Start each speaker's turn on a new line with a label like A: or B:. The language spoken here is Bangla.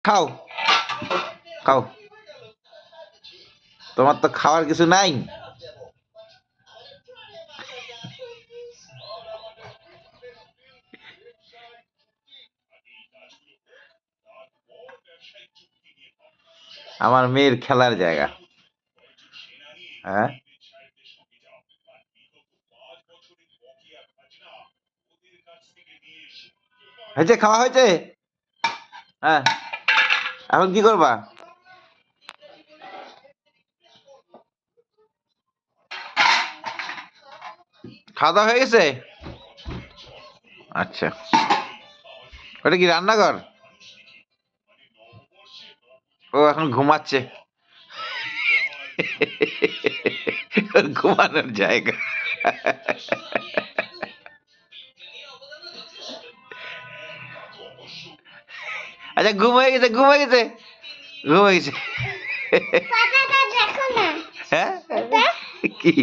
A: খাও খাও, তোমার তো খাওয়ার কিছু নাই। আমার মেয়ের খেলার জায়গা। হ্যাঁ, হয়েছে, খাওয়া হয়েছে। হ্যাঁ, এখন কি করবা? খাওয়া দাওয়া হয়ে গেছে? আচ্ছা, ওটা কি রান্নাঘর? ও এখন ঘুমাচ্ছে। ঘুমানোর জায়গা। আচ্ছা, ঘুম হয়ে গেছে, ঘুম হয়ে গেছে, ঘুম হয়ে গেছে। হ্যাঁ, কি